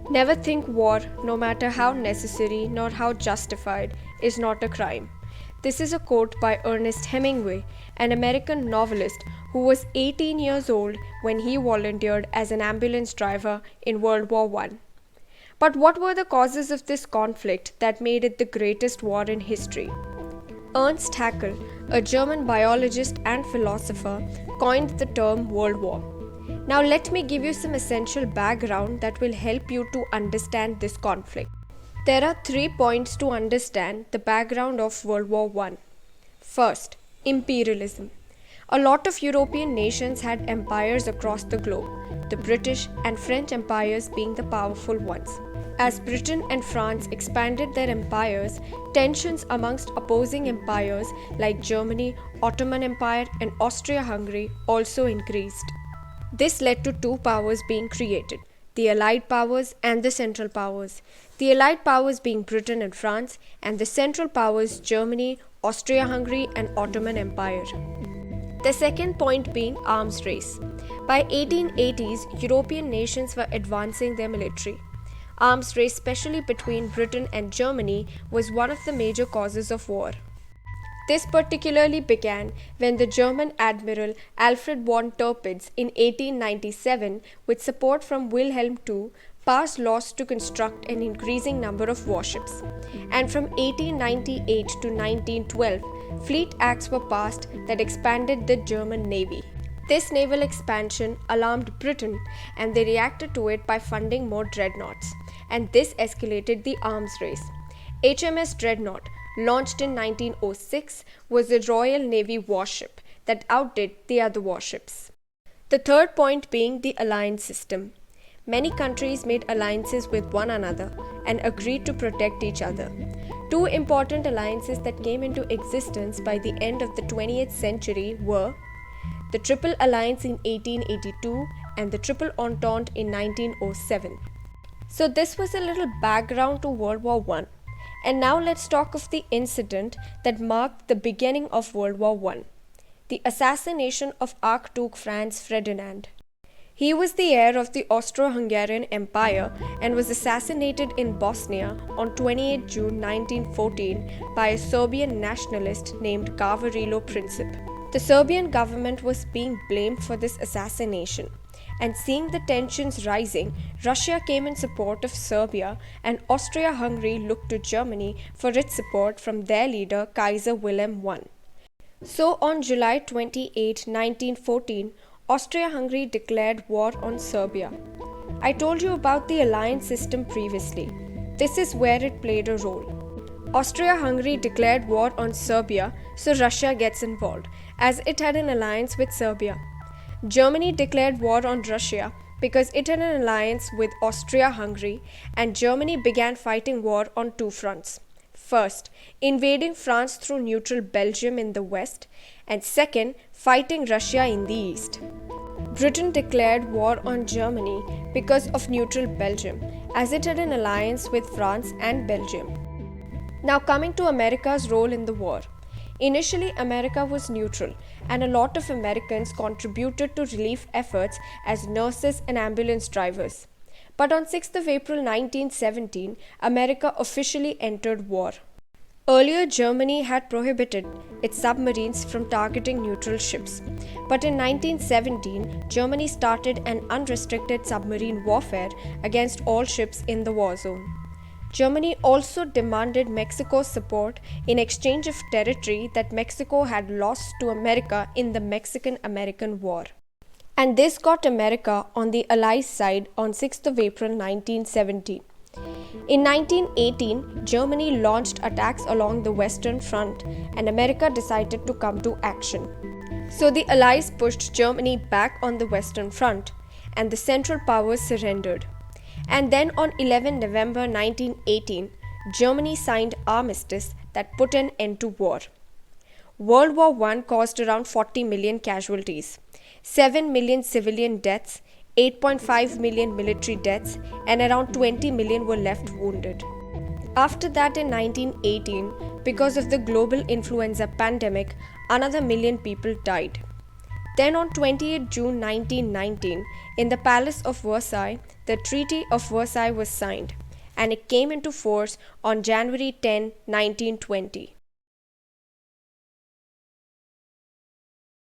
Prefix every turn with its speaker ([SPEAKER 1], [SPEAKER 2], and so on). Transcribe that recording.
[SPEAKER 1] Never think war, no matter how necessary nor how justified, is not a crime. This is a quote by Ernest Hemingway, an American novelist who was 18 years old when he volunteered as an ambulance driver in World War I. But what were the causes of this conflict that made it the greatest war in history? Ernst Haeckel, a German biologist and philosopher, coined the term World War. Now, let me give you some essential background that will help you to understand this conflict. There are 3 points to understand the background of World War I. First, imperialism. A lot of European nations had empires across the globe, the British and French empires being the powerful ones. As Britain and France expanded their empires, tensions amongst opposing empires like Germany, Ottoman Empire, and Austria-Hungary also increased. This led to two powers being created, the Allied powers and the Central powers. The Allied powers being Britain and France, and the Central powers Germany, Austria-Hungary, and Ottoman Empire. The second point being arms race. By 1880s, European nations were advancing their military. Arms race, especially between Britain and Germany, was one of the major causes of war. This particularly began when the German admiral Alfred von Tirpitz in 1897, with support from Wilhelm II, passed laws to construct an increasing number of warships. And from 1898 to 1912, fleet acts were passed that expanded the German navy. This naval expansion alarmed Britain, and they reacted to it by funding more dreadnoughts, and this escalated the arms race. HMS Dreadnought, launched in 1906, was a Royal Navy warship that outdid the other warships. The third point being the alliance system. Many countries made alliances with one another and agreed to protect each other. Two important alliances that came into existence by the end of the 20th century were the Triple Alliance in 1882 and the Triple Entente in 1907. So this was a little background to World War I. And now let's talk of the incident that marked the beginning of World War I, the assassination of Archduke Franz Ferdinand. He was the heir of the Austro-Hungarian Empire and was assassinated in Bosnia on 28 June 1914 by a Serbian nationalist named Gavrilo Princip. The Serbian government was being blamed for this assassination, and seeing the tensions rising, Russia came in support of Serbia, and Austria-Hungary looked to Germany for its support from their leader Kaiser Wilhelm I. So on July 28, 1914, Austria-Hungary declared war on Serbia. I told you about the alliance system previously. This is where it played a role. Austria-Hungary declared war on Serbia, so Russia gets involved, as it had an alliance with Serbia. Germany declared war on Russia because it had an alliance with Austria-Hungary, and Germany began fighting war on two fronts. First, invading France through neutral Belgium in the west, and second, fighting Russia in the east. Britain declared war on Germany because of neutral Belgium, as it had an alliance with France and Belgium. Now coming to America's role in the war. Initially, America was neutral, and a lot of Americans contributed to relief efforts as nurses and ambulance drivers. But on 6th of April 1917, America officially entered war. Earlier, Germany had prohibited its submarines from targeting neutral ships. But in 1917, Germany started an unrestricted submarine warfare against all ships in the war zone. Germany also demanded Mexico's support in exchange of territory that Mexico had lost to America in the Mexican-American War. And this got America on the Allies' side on 6th of April 1917. In 1918, Germany launched attacks along the Western Front, and America decided to come to action. So the Allies pushed Germany back on the Western Front, and the Central Powers surrendered. And then on 11 November 1918, Germany signed armistice that put an end to war. World War I caused around 40 million casualties, 7 million civilian deaths, 8.5 million military deaths, and around 20 million were left wounded. After that, in 1918, because of the global influenza pandemic, another million people died. Then on 28 June 1919, in the Palace of Versailles, the Treaty of Versailles was signed, and it came into force on January 10, 1920.